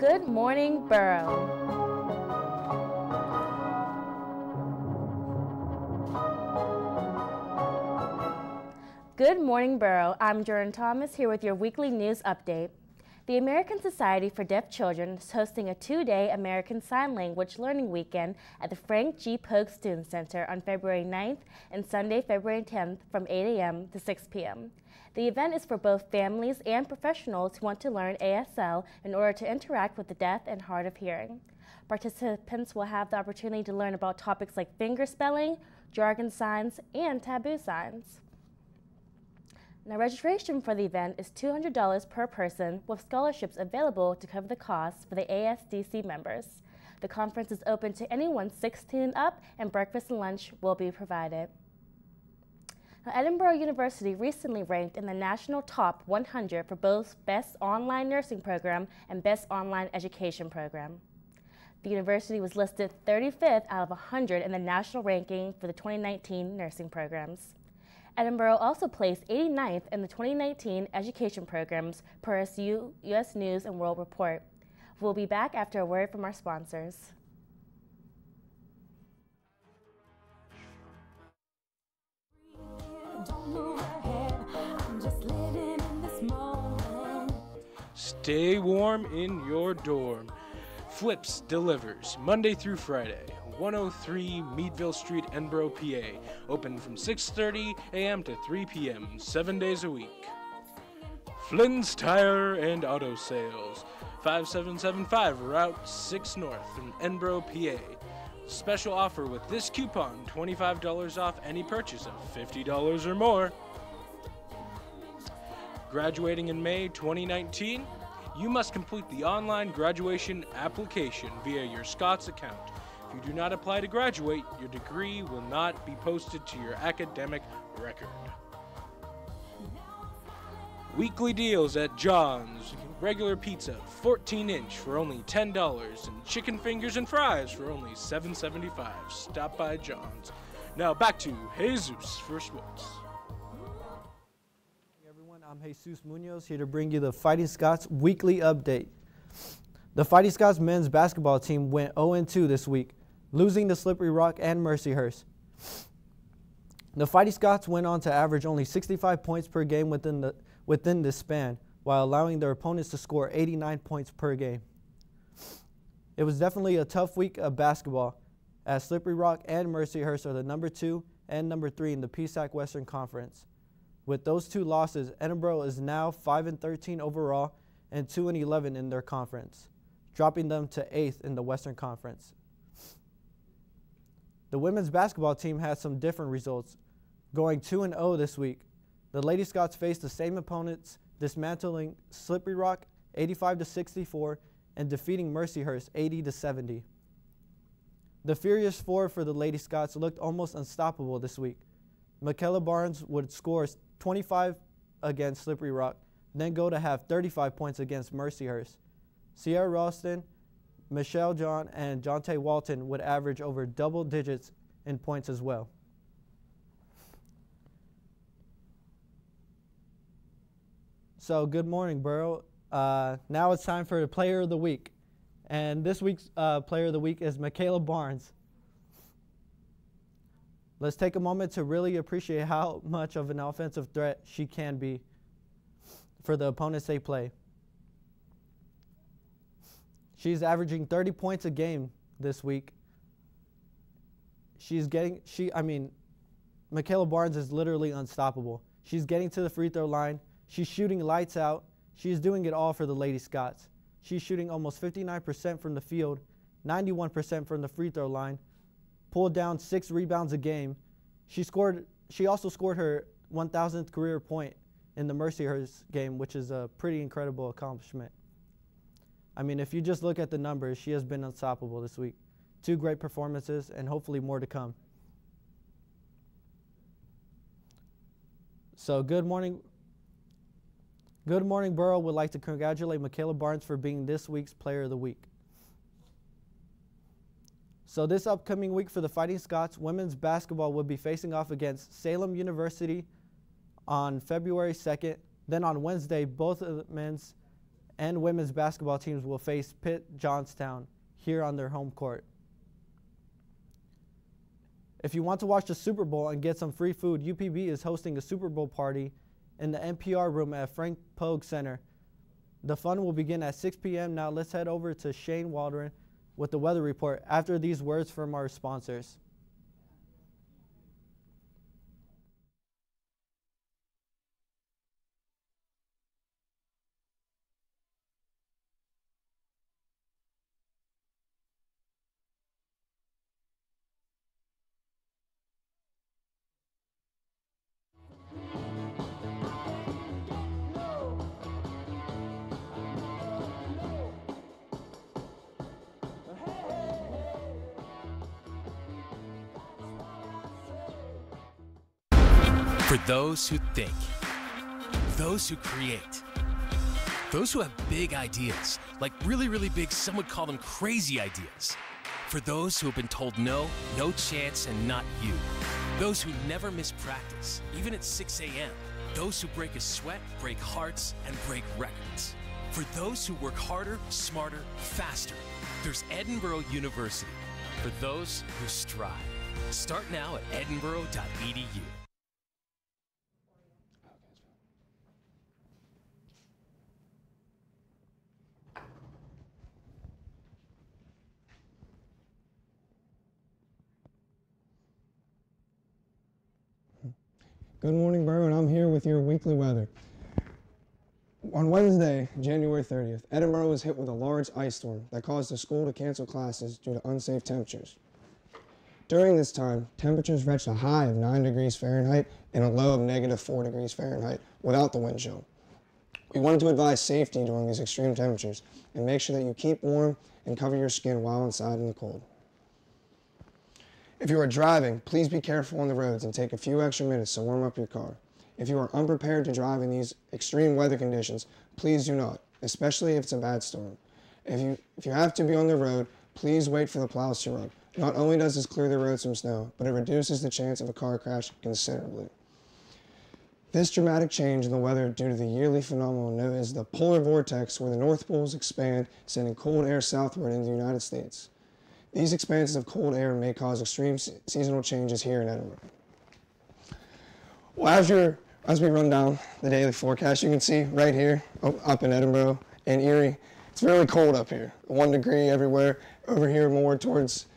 Good Morning Borough. Good morning, Borough. I'm Jordan Thomas here with your weekly news update. The American Society for Deaf Children is hosting a two-day American Sign Language Learning Weekend at the Frank G. Polk Student Center on February 9th and Sunday, February 10th from 8 a.m. to 6 p.m. The event is for both families and professionals who want to learn ASL in order to interact with the deaf and hard of hearing. Participants will have the opportunity to learn about topics like finger spelling, jargon signs, and taboo signs. Now, registration for the event is $200 per person, with scholarships available to cover the costs for the ASDC members. The conference is open to anyone 16 and up, and breakfast and lunch will be provided. Now, Edinboro University recently ranked in the national top 100 for both Best Online Nursing Program and Best Online Education Program. The university was listed 35th out of 100 in the national ranking for the 2019 nursing programs. Edinboro also placed 89th in the 2019 education programs per U.S. News and World Report. We'll be back after a word from our sponsors. Stay warm in your dorm. Flips delivers Monday through Friday. 103 Meadville Street, Edinboro, PA. Open from 6:30 a.m. to 3 p.m. 7 days a week. Flynn's Tire and Auto Sales. 5775 Route 6 North in Edinboro, PA. Special offer with this coupon, $25 off any purchase of $50 or more. Graduating in May 2019, you must complete the online graduation application via your Scott's account. If you do not apply to graduate, your degree will not be posted to your academic record. Weekly deals at John's. Regular pizza, 14-inch for only $10, and chicken fingers and fries for only $7.75. Stop by John's. Now back to Jesus for sports. Hey everyone, I'm Jesus Munoz here to bring you the Fighting Scots weekly update. The Fighting Scots men's basketball team went 0-2 this week, losing to Slippery Rock and Mercyhurst. The Fighting Scots went on to average only 65 points per game within this span, while allowing their opponents to score 89 points per game. It was definitely a tough week of basketball, as Slippery Rock and Mercyhurst are the number 2 and number 3 in the PSAC Western Conference. With those two losses, Edinboro is now 5-13 overall and 2-11 in their conference, dropping them to 8th in the Western Conference. The women's basketball team had some different results, going 2-0 this week. The Lady Scots faced the same opponents, dismantling Slippery Rock 85-64 and defeating Mercyhurst 80-70. The Furious Four for the Lady Scots looked almost unstoppable this week. Michaela Barnes would score 25 against Slippery Rock, then go to have 35 points against Mercyhurst. Sierra Ralston, Michelle John, and Jonte Walton would average over double digits in points as well. So good morning, Borough. Now it's time for the Player of the Week. And this week's Player of the Week is Michaela Barnes. Let's take a moment to really appreciate how much of an offensive threat she can be for the opponents they play. She's averaging 30 points a game this week. Michaela Barnes is literally unstoppable. She's getting to the free throw line. She's shooting lights out. She's doing it all for the Lady Scots. She's shooting almost 59% from the field, 91% from the free throw line, pulled down 6 rebounds a game. She also scored her 1,000th career point in the Mercyhurst game, which is a pretty incredible accomplishment. If you just look at the numbers, she has been unstoppable this week. 2 great performances and hopefully more to come. So good morning. Good Morning Borough would like to congratulate Michaela Barnes for being this week's Player of the Week. So this upcoming week for the Fighting Scots, women's basketball will be facing off against Salem University on February 2nd. Then on Wednesday, both of the men's and women's basketball teams will face Pitt Johnstown here on their home court. If you want to watch the Super Bowl and get some free food, UPB is hosting a Super Bowl party in the NPR room at Frank Pogue Center. The fun will begin at 6 p.m. Now let's head over to Shane Waldron with the weather report after these words from our sponsors. For those who think, those who create, those who have big ideas, like really, really big, some would call them crazy ideas. For those who have been told no, no chance, and not you. Those who never miss practice, even at 6 a.m. Those who break a sweat, break hearts, and break records. For those who work harder, smarter, faster, there's Edinboro University. For those who strive. Start now at edinboro.edu. Good morning, Borough, and I'm here with your weekly weather. On Wednesday, January 30th, Edinboro was hit with a large ice storm that caused the school to cancel classes due to unsafe temperatures. During this time, temperatures reached a high of 9 degrees Fahrenheit and a low of -4 degrees Fahrenheit without the wind chill. We wanted to advise safety during these extreme temperatures and make sure that you keep warm and cover your skin while inside in the cold. If you are driving, please be careful on the roads and take a few extra minutes to warm up your car. If you are unprepared to drive in these extreme weather conditions, please do not, especially if it's a bad storm. If you have to be on the road, please wait for the plows to run. Not only does this clear the roads from snow, but it reduces the chance of a car crash considerably. This dramatic change in the weather due to the yearly phenomenon known as the polar vortex, where the North Poles expand, sending cold air southward into the United States. These expanses of cold air may cause extreme seasonal changes here in Edinboro. Well, as we run down the daily forecast, you can see right here, up in Edinboro and Erie, it's really cold up here. 1 degree everywhere. Over here more towards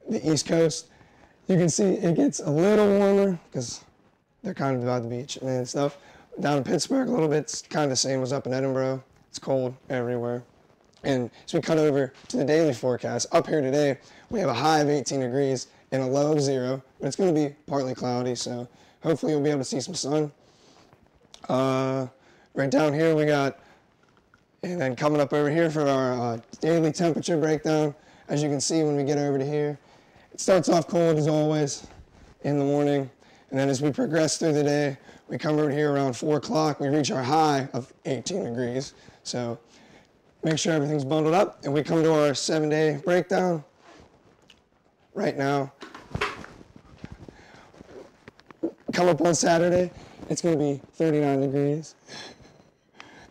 the East Coast, you can see it gets a little warmer because they're kind of by the beach and stuff. Down in Pittsburgh a little bit, it's kind of the same as up in Edinboro. It's cold everywhere. And as we cut over to the daily forecast, up here today, we have a high of 18 degrees and a low of 0, but it's going to be partly cloudy, so hopefully you'll be able to see some sun. Right down here we got, and then coming up over here for our daily temperature breakdown, as you can see when we get over to here, it starts off cold as always in the morning, and then as we progress through the day, we come over here around 4 o'clock, we reach our high of 18 degrees, so make sure everything's bundled up, and we come to our 7-day breakdown. Right now, come up on Saturday, it's going to be 39 degrees.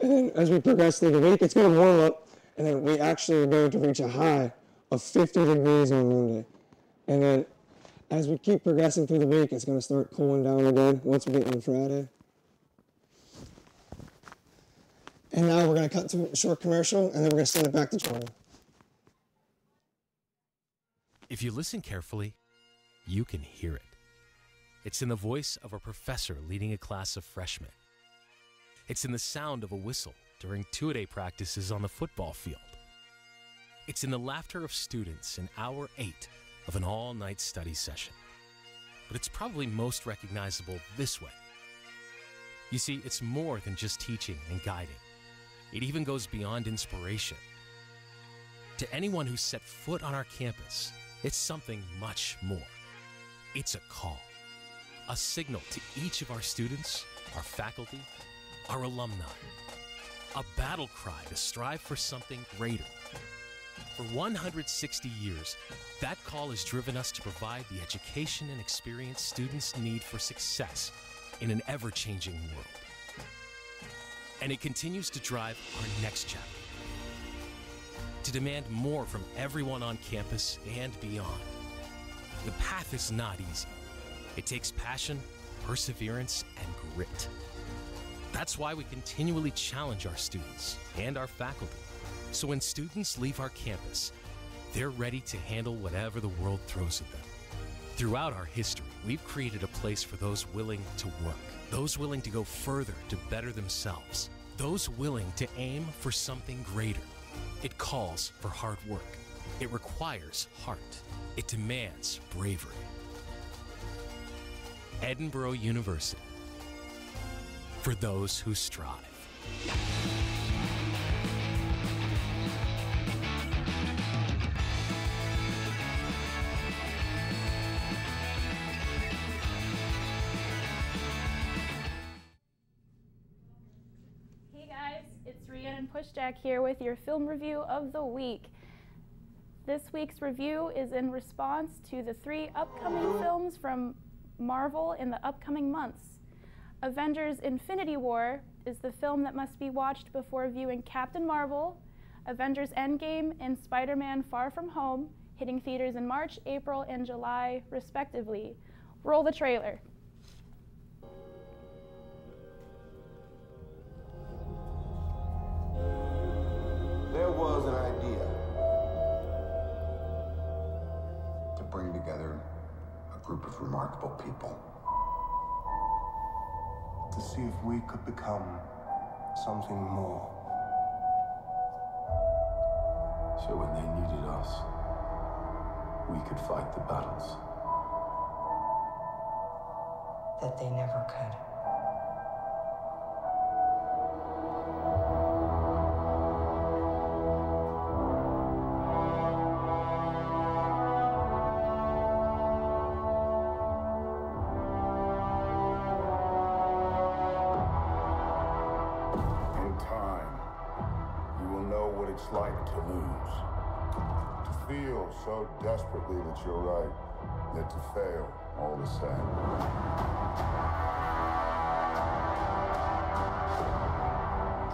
And then as we progress through the week, it's going to warm up, and then we actually are going to reach a high of 50 degrees on Monday. And then as we keep progressing through the week, it's going to start cooling down again once we get on Friday. And now we're going to cut to a short commercial, and then we're going to send it back to Jordan. If you listen carefully, you can hear it. It's in the voice of a professor leading a class of freshmen. It's in the sound of a whistle during two-a-day practices on the football field. It's in the laughter of students in hour 8 of an all-night study session. But it's probably most recognizable this way. You see, it's more than just teaching and guiding. It even goes beyond inspiration. To anyone who's set foot on our campus, it's something much more. It's a call, a signal to each of our students, our faculty, our alumni, a battle cry to strive for something greater. For 160 years, that call has driven us to provide the education and experience students need for success in an ever-changing world. And it continues to drive our next chapter. to demand more from everyone on campus and beyond. The path is not easy. It takes passion, perseverance, and grit. That's why we continually challenge our students and our faculty. So when students leave our campus, they're ready to handle whatever the world throws at them. Throughout our history, we've created a place for those willing to work, those willing to go further to better themselves, those willing to aim for something greater. It calls for hard work. It requires heart. It demands bravery. Edinboro University, for those who strive. Hey guys, it's Rhiannon Pushjack here with your film review of the week. This week's review is in response to the 3 upcoming films from Marvel in the upcoming months. Avengers: Infinity War is the film that must be watched before viewing Captain Marvel, Avengers: Endgame, and Spider-Man: Far From Home, hitting theaters in March, April, and July, respectively. Roll the trailer. There was an idea to bring together a group of remarkable people. To see if we could become something more. So when they needed us, we could fight the battles that they never could. It's like to lose. To feel so desperately that you're right, yet to fail all the same.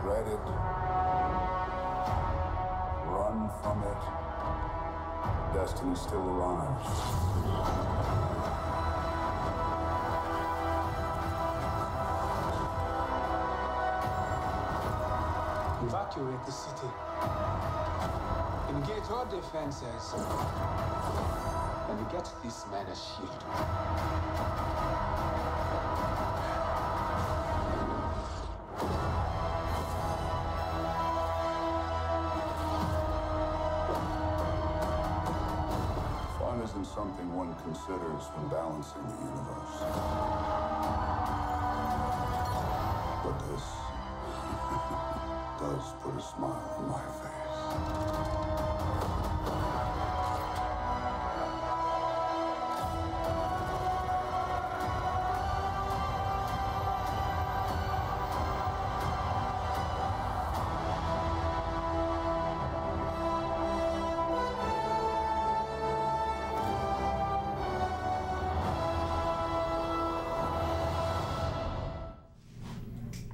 Dread it. Run from it. Destiny still arrives. Evacuate the city. Engage our defenses. And get this man a shield. Fun isn't something one considers when balancing the universe. But this does put a smile on my face.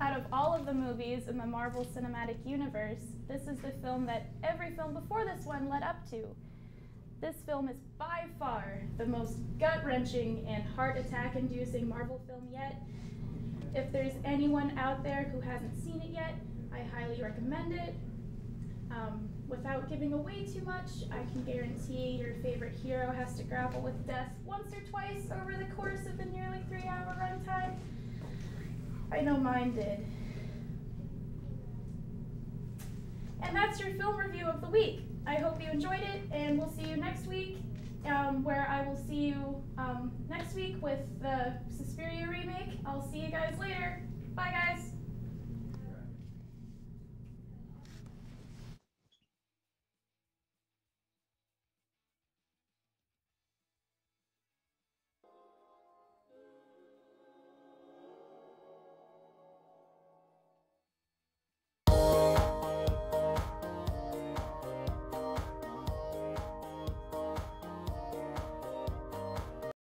Out of all of the movies in the Marvel Cinematic Universe, this is the film that every film before this one led up to. This film is by far the most gut-wrenching and heart attack-inducing Marvel film yet. If there's anyone out there who hasn't seen it yet, I highly recommend it. Without giving away too much, I can guarantee your favorite hero has to grapple with death once or twice over the course of the nearly 3-hour runtime. I know mine did. And that's your film review of the week. I hope you enjoyed it, and we'll see you next week, where I will see you next week with the Suspiria remake. I'll see you guys later. Bye, guys.